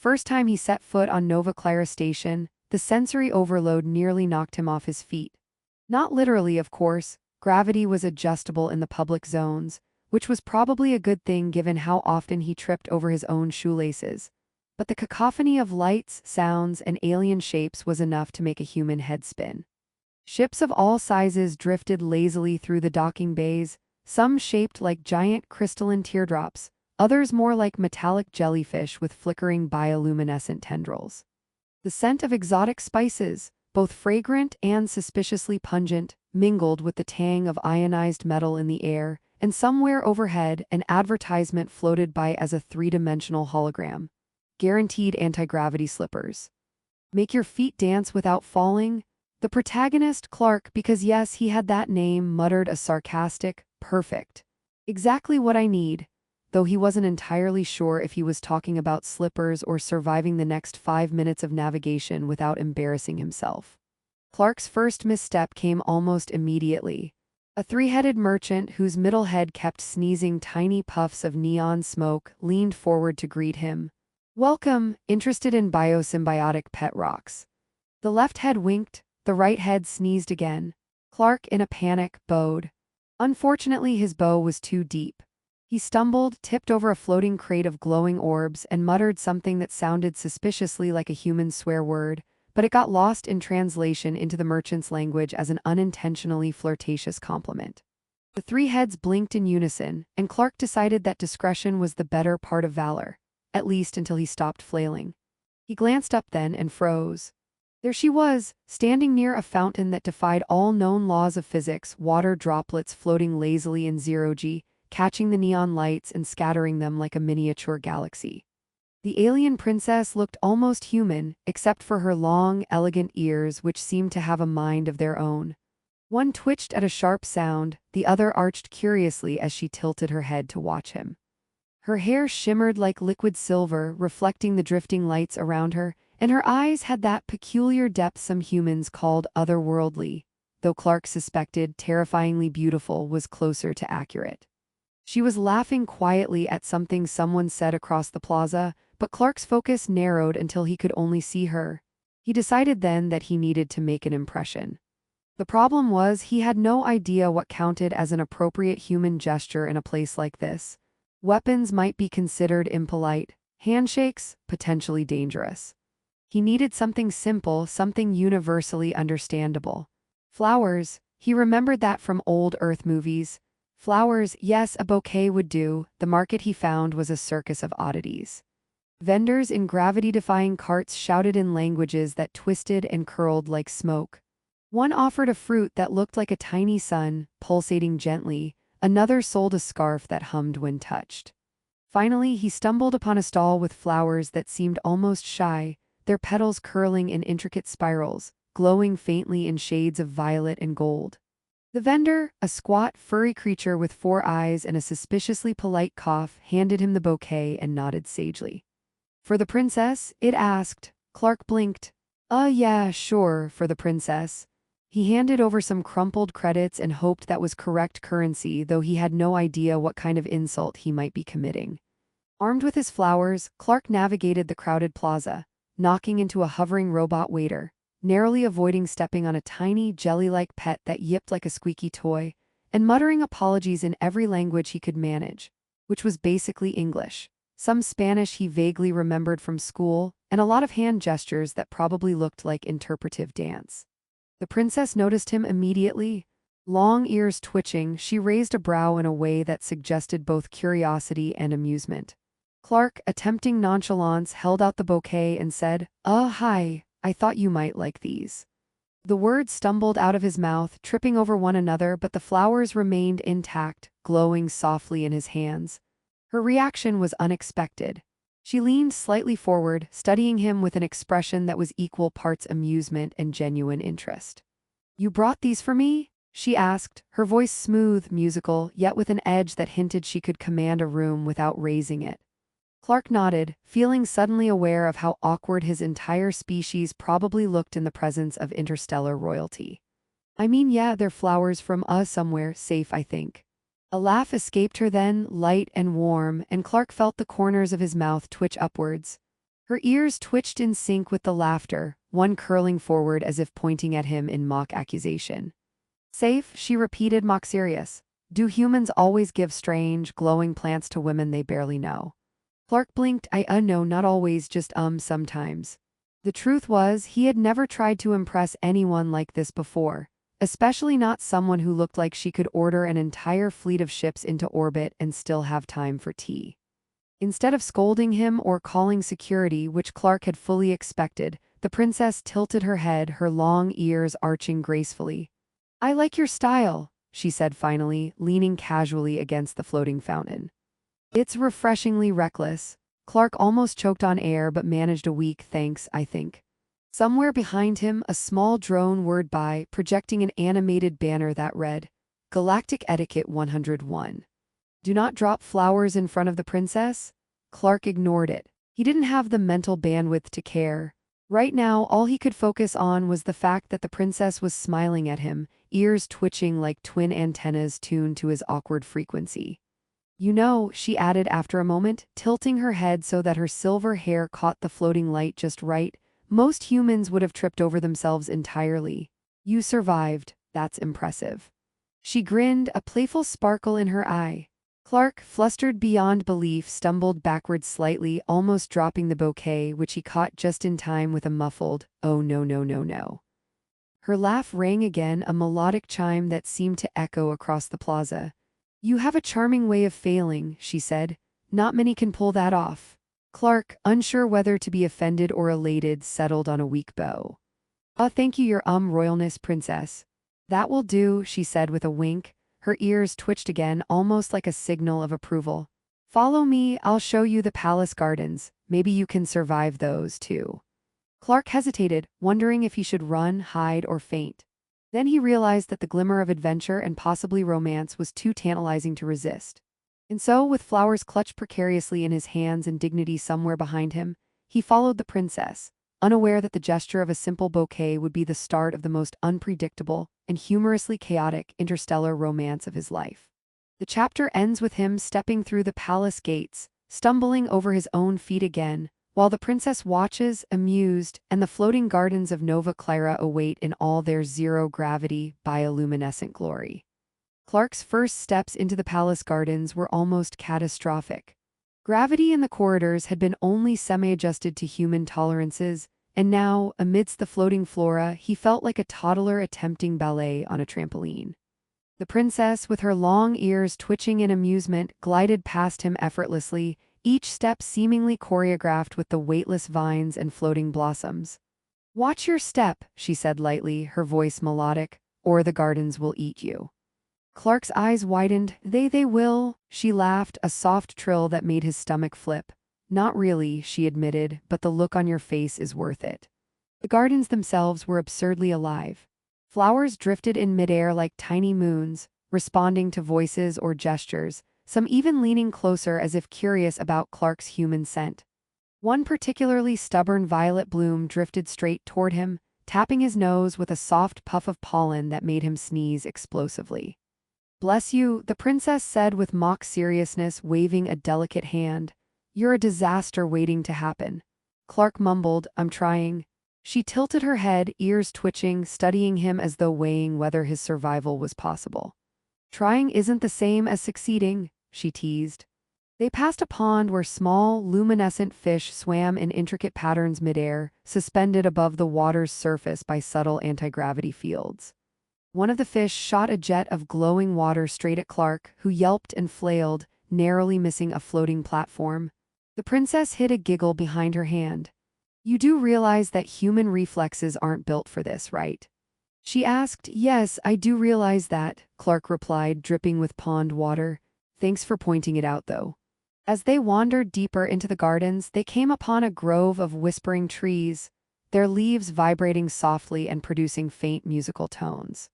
first time he set foot on Nova Clara station, the sensory overload nearly knocked him off his feet. Not literally, of course. Gravity was adjustable in the public zones, which was probably a good thing given how often he tripped over his own shoelaces. But the cacophony of lights, sounds, and alien shapes was enough to make a human head spin. Ships of all sizes drifted lazily through the docking bays, some shaped like giant crystalline teardrops, others more like metallic jellyfish with flickering bioluminescent tendrils. The scent of exotic spices, both fragrant and suspiciously pungent, mingled with the tang of ionized metal in the air, and somewhere overhead an advertisement floated by as a three-dimensional hologram. Guaranteed anti-gravity slippers. Make your feet dance without falling? The protagonist, Clark, because yes, he had that name, muttered a sarcastic, "Perfect. Exactly what I need," though he wasn't entirely sure if he was talking about slippers or surviving the next 5 minutes of navigation without embarrassing himself. Clark's first misstep came almost immediately. A three-headed merchant whose middle head kept sneezing tiny puffs of neon smoke leaned forward to greet him. "Welcome, interested in biosymbiotic pet rocks." The left head winked, the right head sneezed again. Clark, in a panic, bowed. Unfortunately, his bow was too deep. He stumbled, tipped over a floating crate of glowing orbs, and muttered something that sounded suspiciously like a human swear word, but it got lost in translation into the merchant's language as an unintentionally flirtatious compliment. The three heads blinked in unison, and Clark decided that discretion was the better part of valor, at least until he stopped flailing. He glanced up then and froze. There she was, standing near a fountain that defied all known laws of physics, water droplets floating lazily in zero-G, catching the neon lights and scattering them like a miniature galaxy. The alien princess looked almost human, except for her long, elegant ears which seemed to have a mind of their own. One twitched at a sharp sound, the other arched curiously as she tilted her head to watch him. Her hair shimmered like liquid silver, reflecting the drifting lights around her, and her eyes had that peculiar depth some humans called otherworldly, though Clark suspected terrifyingly beautiful was closer to accurate. She was laughing quietly at something someone said across the plaza, but Clark's focus narrowed until he could only see her. He decided then that he needed to make an impression. The problem was he had no idea what counted as an appropriate human gesture in a place like this. Weapons might be considered impolite, handshakes potentially dangerous. He needed something simple, something universally understandable. Flowers, he remembered that from old Earth movies. Flowers, yes, a bouquet would do. The market he found was a circus of oddities. Vendors in gravity-defying carts shouted in languages that twisted and curled like smoke. One offered a fruit that looked like a tiny sun, pulsating gently. Another sold a scarf that hummed when touched. Finally, he stumbled upon a stall with flowers that seemed almost shy, their petals curling in intricate spirals, glowing faintly in shades of violet and gold. The vendor, a squat, furry creature with 4 eyes and a suspiciously polite cough, handed him the bouquet and nodded sagely. "For the princess?" it asked. Clark blinked. Yeah, sure, for the princess." He handed over some crumpled credits and hoped that was correct currency, though he had no idea what kind of insult he might be committing. Armed with his flowers, Clark navigated the crowded plaza, knocking into a hovering robot waiter, narrowly avoiding stepping on a tiny, jelly-like pet that yipped like a squeaky toy, and muttering apologies in every language he could manage, which was basically English, some Spanish he vaguely remembered from school, and a lot of hand gestures that probably looked like interpretive dance. The princess noticed him immediately. Long ears twitching, she raised a brow in a way that suggested both curiosity and amusement. Clark, attempting nonchalance, held out the bouquet and said, Hi, I thought you might like these." The words stumbled out of his mouth, tripping over one another, but the flowers remained intact, glowing softly in his hands. Her reaction was unexpected. She leaned slightly forward, studying him with an expression that was equal parts amusement and genuine interest. "You brought these for me?" she asked, her voice smooth, musical, yet with an edge that hinted she could command a room without raising it. Clark nodded, feeling suddenly aware of how awkward his entire species probably looked in the presence of interstellar royalty. "I mean, yeah, they're flowers from somewhere safe, I think." A laugh escaped her then, light and warm, and Clark felt the corners of his mouth twitch upwards. Her ears twitched in sync with the laughter, one curling forward as if pointing at him in mock accusation. Safe, she repeated, mock serious. Do humans always give strange, glowing plants to women they barely know? Clark blinked. No, not always, just sometimes. The truth was, he had never tried to impress anyone like this before, especially not someone who looked like she could order an entire fleet of ships into orbit and still have time for tea. Instead of scolding him or calling security, which Clark had fully expected, the princess tilted her head, her long ears arching gracefully. I like your style, she said finally, leaning casually against the floating fountain. It's refreshingly reckless. Clark almost choked on air but managed a weak thanks, I think. Somewhere behind him, a small drone whirred by, projecting an animated banner that read, Galactic Etiquette 101. Do not drop flowers in front of the princess? Clark ignored it. He didn't have the mental bandwidth to care. Right now, all he could focus on was the fact that the princess was smiling at him, ears twitching like twin antennas tuned to his awkward frequency. You know, she added after a moment, tilting her head so that her silver hair caught the floating light just right, most humans would have tripped over themselves entirely. You survived, that's impressive. She grinned, a playful sparkle in her eye. Clark, flustered beyond belief, stumbled backward slightly, almost dropping the bouquet, which he caught just in time with a muffled, oh no no no no. Her laugh rang again, a melodic chime that seemed to echo across the plaza. You have a charming way of failing, she said. Not many can pull that off. Clark, unsure whether to be offended or elated, settled on a weak bow. Thank you, your royalness, princess. That will do, she said with a wink. Her ears twitched again, almost like a signal of approval. Follow me, I'll show you the palace gardens. Maybe you can survive those, too. Clark hesitated, wondering if he should run, hide, or faint. Then he realized that the glimmer of adventure and possibly romance was too tantalizing to resist. And so, with flowers clutched precariously in his hands and dignity somewhere behind him, he followed the princess, unaware that the gesture of a simple bouquet would be the start of the most unpredictable and humorously chaotic interstellar romance of his life. The chapter ends with him stepping through the palace gates, stumbling over his own feet again, while the princess watches, amused, and the floating gardens of Nova Clara await in all their zero-gravity, bioluminescent glory. Clark's first steps into the palace gardens were almost catastrophic. Gravity in the corridors had been only semi-adjusted to human tolerances, and now, amidst the floating flora, he felt like a toddler attempting ballet on a trampoline. The princess, with her long ears twitching in amusement, glided past him effortlessly, each step seemingly choreographed with the weightless vines and floating blossoms. Watch your step, she said lightly, her voice melodic, or the gardens will eat you. Clark's eyes widened. They will, she laughed, a soft trill that made his stomach flip. Not really, she admitted, but the look on your face is worth it. The gardens themselves were absurdly alive. Flowers drifted in midair like tiny moons, responding to voices or gestures, some even leaning closer as if curious about Clark's human scent. One particularly stubborn violet bloom drifted straight toward him, tapping his nose with a soft puff of pollen that made him sneeze explosively. Bless you, the princess said with mock seriousness, waving a delicate hand. You're a disaster waiting to happen. Clark mumbled, I'm trying. She tilted her head, ears twitching, studying him as though weighing whether his survival was possible. Trying isn't the same as succeeding, she teased. They passed a pond where small, luminescent fish swam in intricate patterns midair, suspended above the water's surface by subtle anti-gravity fields. One of the fish shot a jet of glowing water straight at Clark, who yelped and flailed, narrowly missing a floating platform. The princess hid a giggle behind her hand. You do realize that human reflexes aren't built for this, right? She asked. Yes, I do realize that, Clark replied, dripping with pond water. Thanks for pointing it out, though. As they wandered deeper into the gardens, they came upon a grove of whispering trees, their leaves vibrating softly and producing faint musical tones.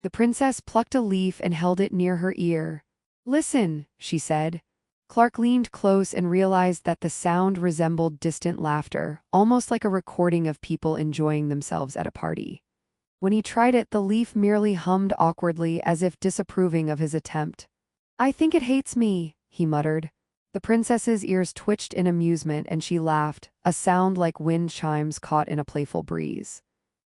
The princess plucked a leaf and held it near her ear. Listen, she said. Clark leaned close and realized that the sound resembled distant laughter, almost like a recording of people enjoying themselves at a party. When he tried it, the leaf merely hummed awkwardly as if disapproving of his attempt. I think it hates me, he muttered. The The princess's ears twitched in amusement and she laughed, a sound like wind chimes caught in a playful breeze.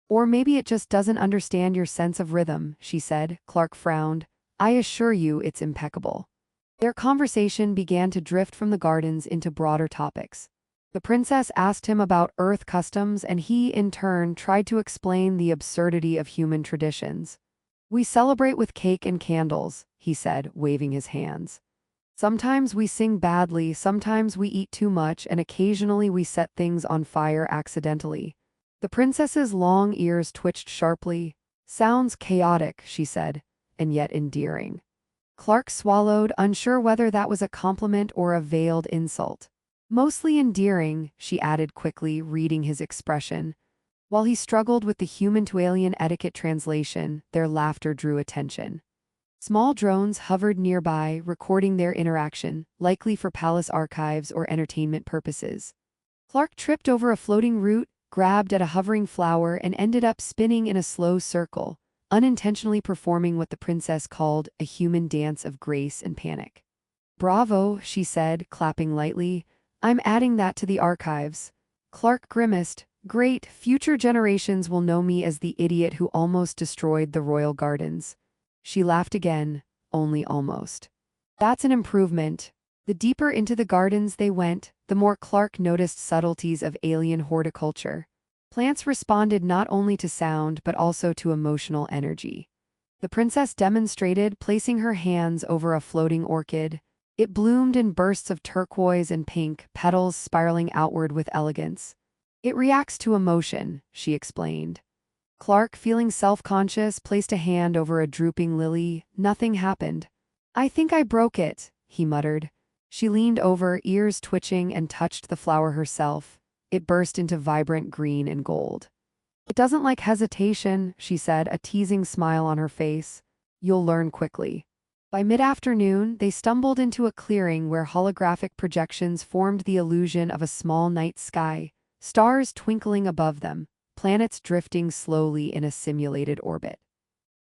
Or maybe it just doesn't understand your sense of rhythm, she said. Clark frowned. I assure you it's impeccable. Their conversation began to drift from the gardens into broader topics. The princess asked him about Earth customs and he, in turn, tried to explain the absurdity of human traditions. We celebrate with cake and candles, he said, waving his hands. Sometimes we sing badly, sometimes we eat too much, and occasionally we set things on fire accidentally. The princess's long ears twitched sharply. Sounds chaotic, she said, and yet endearing. Clark swallowed, unsure whether that was a compliment or a veiled insult. Mostly endearing, she added quickly, reading his expression. While he struggled with the human-to-alien etiquette translation, their laughter drew attention. Small drones hovered nearby, recording their interaction, likely for palace archives or entertainment purposes. Clark tripped over a floating root, grabbed at a hovering flower, and ended up spinning in a slow circle, unintentionally performing what the princess called a human dance of grace and panic. Bravo, she said, clapping lightly. I'm adding that to the archives. Clark grimaced. Great, future generations will know me as the idiot who almost destroyed the royal gardens. She laughed again, only almost. That's an improvement. The deeper into the gardens they went, the more Clark noticed subtleties of alien horticulture. Plants responded not only to sound but also to emotional energy. The princess demonstrated, placing her hands over a floating orchid. It bloomed in bursts of turquoise and pink, petals spiraling outward with elegance. It reacts to emotion, she explained. Clark, feeling self-conscious, placed a hand over a drooping lily. Nothing happened. I think I broke it, he muttered. She leaned over, ears twitching, and touched the flower herself. It burst into vibrant green and gold. It doesn't like hesitation, she said, a teasing smile on her face. You'll learn quickly. By mid-afternoon, they stumbled into a clearing where holographic projections formed the illusion of a small night sky, stars twinkling above them, planets drifting slowly in a simulated orbit.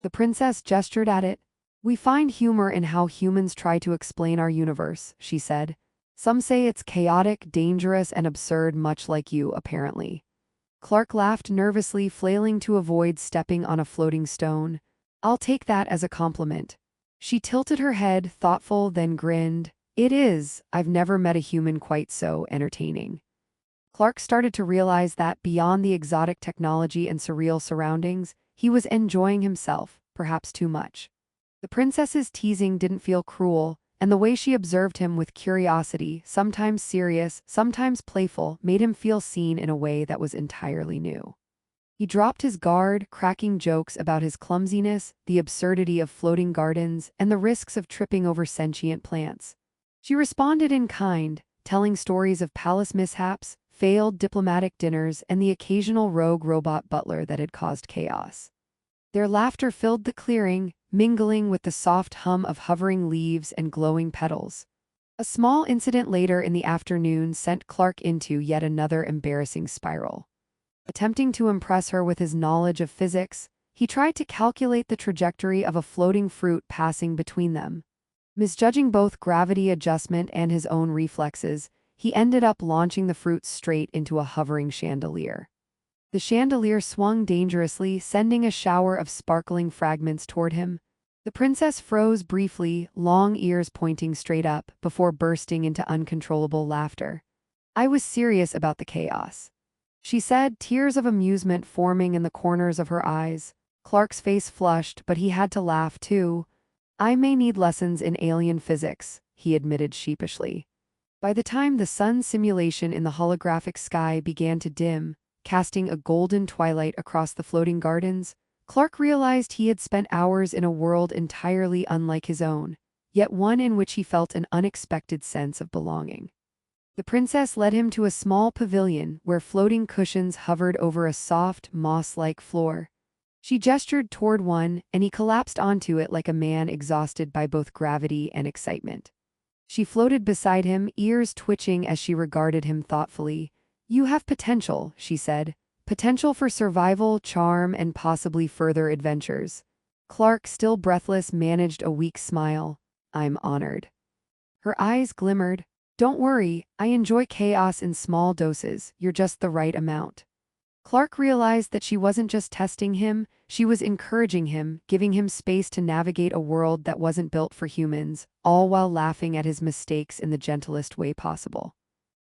The princess gestured at it. We find humor in how humans try to explain our universe, she said. Some say it's chaotic, dangerous, and absurd, much like you, apparently. Clark laughed nervously, flailing to avoid stepping on a floating stone. I'll take that as a compliment. She tilted her head, thoughtful, then grinned. It is. I've never met a human quite so entertaining. Clark started to realize that, beyond the exotic technology and surreal surroundings, he was enjoying himself, perhaps too much. The princess's teasing didn't feel cruel, and the way she observed him with curiosity, sometimes serious, sometimes playful, made him feel seen in a way that was entirely new. He dropped his guard, cracking jokes about his clumsiness, the absurdity of floating gardens, and the risks of tripping over sentient plants. She responded in kind, telling stories of palace mishaps, failed diplomatic dinners, and the occasional rogue robot butler that had caused chaos. Their laughter filled the clearing, mingling with the soft hum of hovering leaves and glowing petals. A small incident later in the afternoon sent Clark into yet another embarrassing spiral. Attempting to impress her with his knowledge of physics, he tried to calculate the trajectory of a floating fruit passing between them. Misjudging both gravity adjustment and his own reflexes, he ended up launching the fruit straight into a hovering chandelier. The chandelier swung dangerously, sending a shower of sparkling fragments toward him. The princess froze briefly, long ears pointing straight up, before bursting into uncontrollable laughter. I was serious about the chaos, she said, tears of amusement forming in the corners of her eyes. Clark's face flushed, but he had to laugh too. I may need lessons in alien physics, he admitted sheepishly. By the time the sun simulation in the holographic sky began to dim, casting a golden twilight across the floating gardens, Clark realized he had spent hours in a world entirely unlike his own, yet one in which he felt an unexpected sense of belonging. The princess led him to a small pavilion where floating cushions hovered over a soft, moss-like floor. She gestured toward one, and he collapsed onto it like a man exhausted by both gravity and excitement. She floated beside him, ears twitching as she regarded him thoughtfully. You have potential, she said. Potential for survival, charm, and possibly further adventures. Clark, still breathless, managed a weak smile. I'm honored. Her eyes glimmered. Don't worry, I enjoy chaos in small doses, you're just the right amount. Clark realized that she wasn't just testing him, she was encouraging him, giving him space to navigate a world that wasn't built for humans, all while laughing at his mistakes in the gentlest way possible.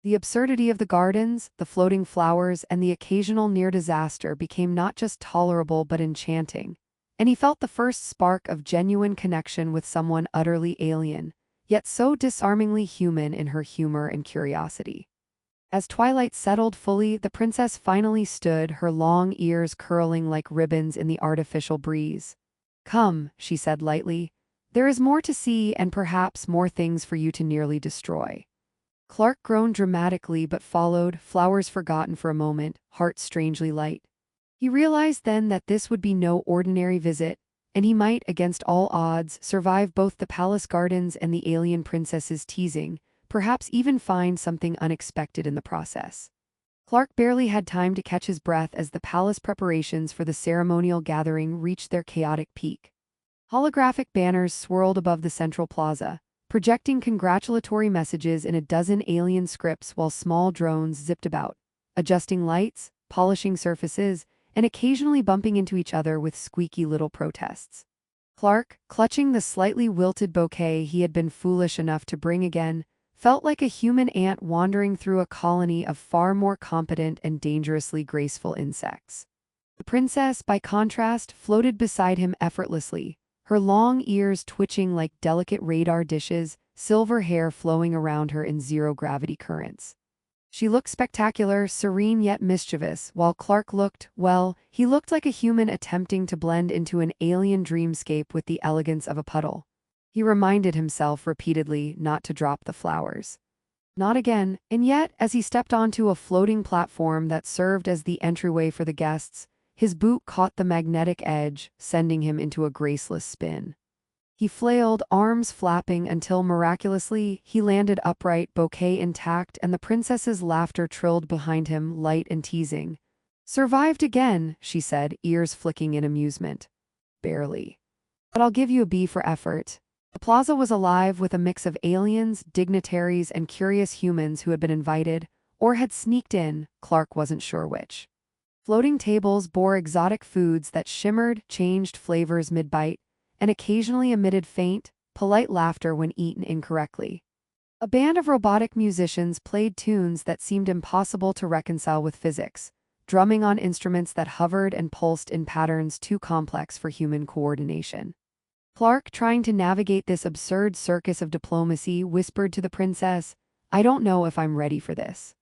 The absurdity of the gardens, the floating flowers, and the occasional near disaster became not just tolerable but enchanting, and he felt the first spark of genuine connection with someone utterly alien, yet so disarmingly human in her humor and curiosity. As twilight settled fully, the princess finally stood, her long ears curling like ribbons in the artificial breeze. "Come," she said lightly, "there is more to see and perhaps more things for you to nearly destroy." Clark groaned dramatically but followed, flowers forgotten for a moment, heart strangely light. He realized then that this would be no ordinary visit, and he might, against all odds, survive both the palace gardens and the alien princess's teasing, perhaps even find something unexpected in the process. Clark barely had time to catch his breath as the palace preparations for the ceremonial gathering reached their chaotic peak. Holographic banners swirled above the central plaza, projecting congratulatory messages in a dozen alien scripts while small drones zipped about, adjusting lights, polishing surfaces, and occasionally bumping into each other with squeaky little protests. Clark, clutching the slightly wilted bouquet he had been foolish enough to bring again, felt like a human ant wandering through a colony of far more competent and dangerously graceful insects. The princess, by contrast, floated beside him effortlessly, her long ears twitching like delicate radar dishes, silver hair flowing around her in zero-gravity currents. She looked spectacular, serene yet mischievous, while Clark looked, well, he looked like a human attempting to blend into an alien dreamscape with the elegance of a puddle. He reminded himself repeatedly not to drop the flowers. Not again, and yet, as he stepped onto a floating platform that served as the entryway for the guests, his boot caught the magnetic edge, sending him into a graceless spin. He flailed, arms flapping, until miraculously he landed upright, bouquet intact, and the princess's laughter trilled behind him, light and teasing. "Survived again," she said, ears flicking in amusement. "Barely. But I'll give you a B for effort." The plaza was alive with a mix of aliens, dignitaries, and curious humans who had been invited, or had sneaked in, Clark wasn't sure which. Floating tables bore exotic foods that shimmered, changed flavors mid-bite, and occasionally emitted faint, polite laughter when eaten incorrectly. A band of robotic musicians played tunes that seemed impossible to reconcile with physics, drumming on instruments that hovered and pulsed in patterns too complex for human coordination. Clark, trying to navigate this absurd circus of diplomacy, whispered to the princess, "I don't know if I'm ready for this."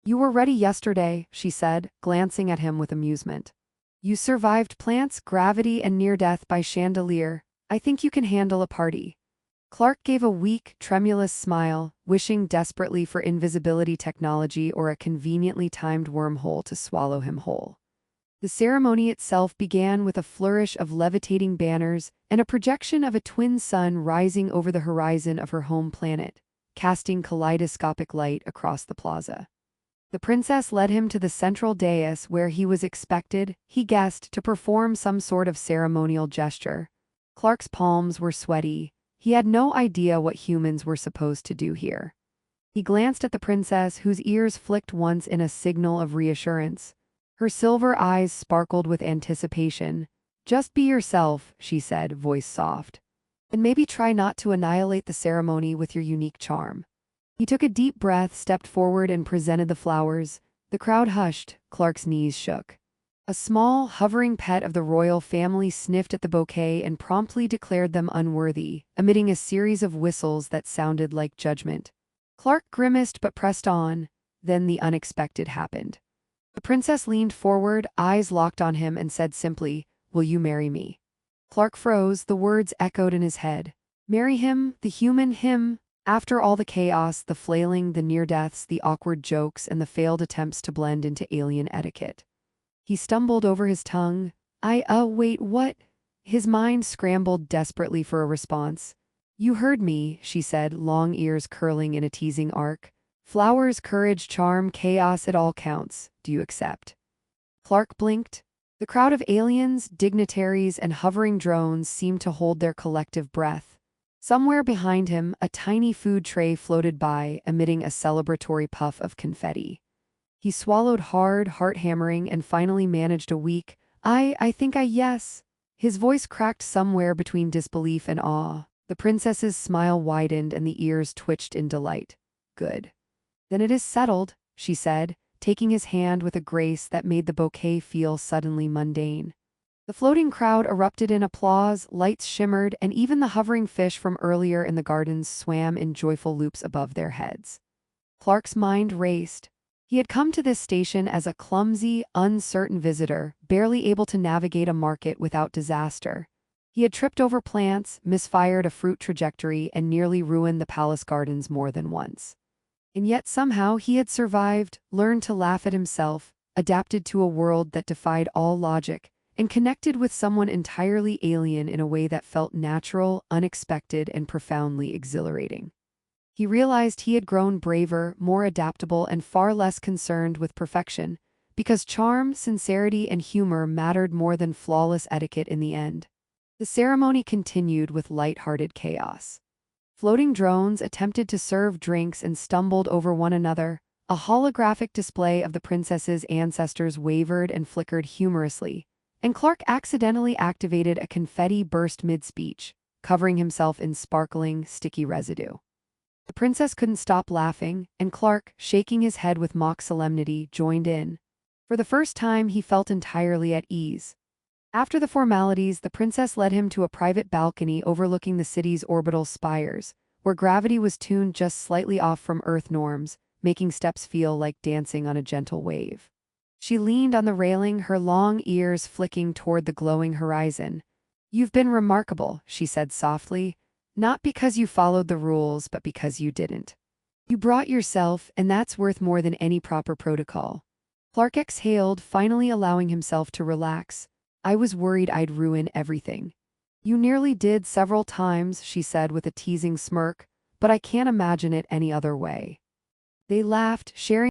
"You were ready yesterday," she said, glancing at him with amusement. "You survived plants, gravity, and near-death by chandelier. I think you can handle a party." Clark gave a weak, tremulous smile, wishing desperately for invisibility technology or a conveniently timed wormhole to swallow him whole. The ceremony itself began with a flourish of levitating banners and a projection of a twin sun rising over the horizon of her home planet, casting kaleidoscopic light across the plaza. The princess led him to the central dais where he was expected, he guessed, to perform some sort of ceremonial gesture. Clark's palms were sweaty. He had no idea what humans were supposed to do here. He glanced at the princess, whose ears flicked once in a signal of reassurance. Her silver eyes sparkled with anticipation. "Just be yourself," she said, voice soft. "And maybe try not to annihilate the ceremony with your unique charm." He took a deep breath, stepped forward, and presented the flowers. The crowd hushed, Clark's knees shook. A small, hovering pet of the royal family sniffed at the bouquet and promptly declared them unworthy, emitting a series of whistles that sounded like judgment. Clark grimaced but pressed on. Then the unexpected happened. The princess leaned forward, eyes locked on him, and said simply, "Will you marry me?" Clark froze, the words echoed in his head. Marry him, the human him? After all the chaos, the flailing, the near-deaths, the awkward jokes, and the failed attempts to blend into alien etiquette. He stumbled over his tongue. Wait, what?" His mind scrambled desperately for a response. "You heard me," she said, long ears curling in a teasing arc. "Flowers, courage, charm, chaos, it all counts. Do you accept?" Clark blinked. The crowd of aliens, dignitaries, and hovering drones seemed to hold their collective breath. Somewhere behind him, a tiny food tray floated by, emitting a celebratory puff of confetti. He swallowed hard, heart-hammering, and finally managed a weak, I think yes. His voice cracked somewhere between disbelief and awe. The princess's smile widened and the ears twitched in delight. Good. Then it is settled, she said, taking his hand with a grace that made the bouquet feel suddenly mundane. The floating crowd erupted in applause, lights shimmered, and even the hovering fish from earlier in the gardens swam in joyful loops above their heads. Clark's mind raced. He had come to this station as a clumsy, uncertain visitor, barely able to navigate a market without disaster. He had tripped over plants, misfired a fruit trajectory, and nearly ruined the palace gardens more than once. And yet somehow he had survived, learned to laugh at himself, adapted to a world that defied all logic, and connected with someone entirely alien in a way that felt natural, unexpected, and profoundly exhilarating. He realized he had grown braver, more adaptable, and far less concerned with perfection, because charm, sincerity, and humor mattered more than flawless etiquette in the end. The ceremony continued with light-hearted chaos. Floating drones attempted to serve drinks and stumbled over one another. A holographic display of the princess's ancestors wavered and flickered humorously, and Clark accidentally activated a confetti burst mid-speech, covering himself in sparkling, sticky residue. The princess couldn't stop laughing, and Clark, shaking his head with mock solemnity, joined in. For the first time, he felt entirely at ease. After the formalities, the princess led him to a private balcony overlooking the city's orbital spires, where gravity was tuned just slightly off from Earth norms, making steps feel like dancing on a gentle wave. She leaned on the railing, her long ears flicking toward the glowing horizon. "You've been remarkable," she said softly, "not because you followed the rules, but because you didn't. You brought yourself, and that's worth more than any proper protocol." Clark exhaled, finally allowing himself to relax. "I was worried I'd ruin everything." "You nearly did several times," she said with a teasing smirk, "but I can't imagine it any other way." They laughed, sharing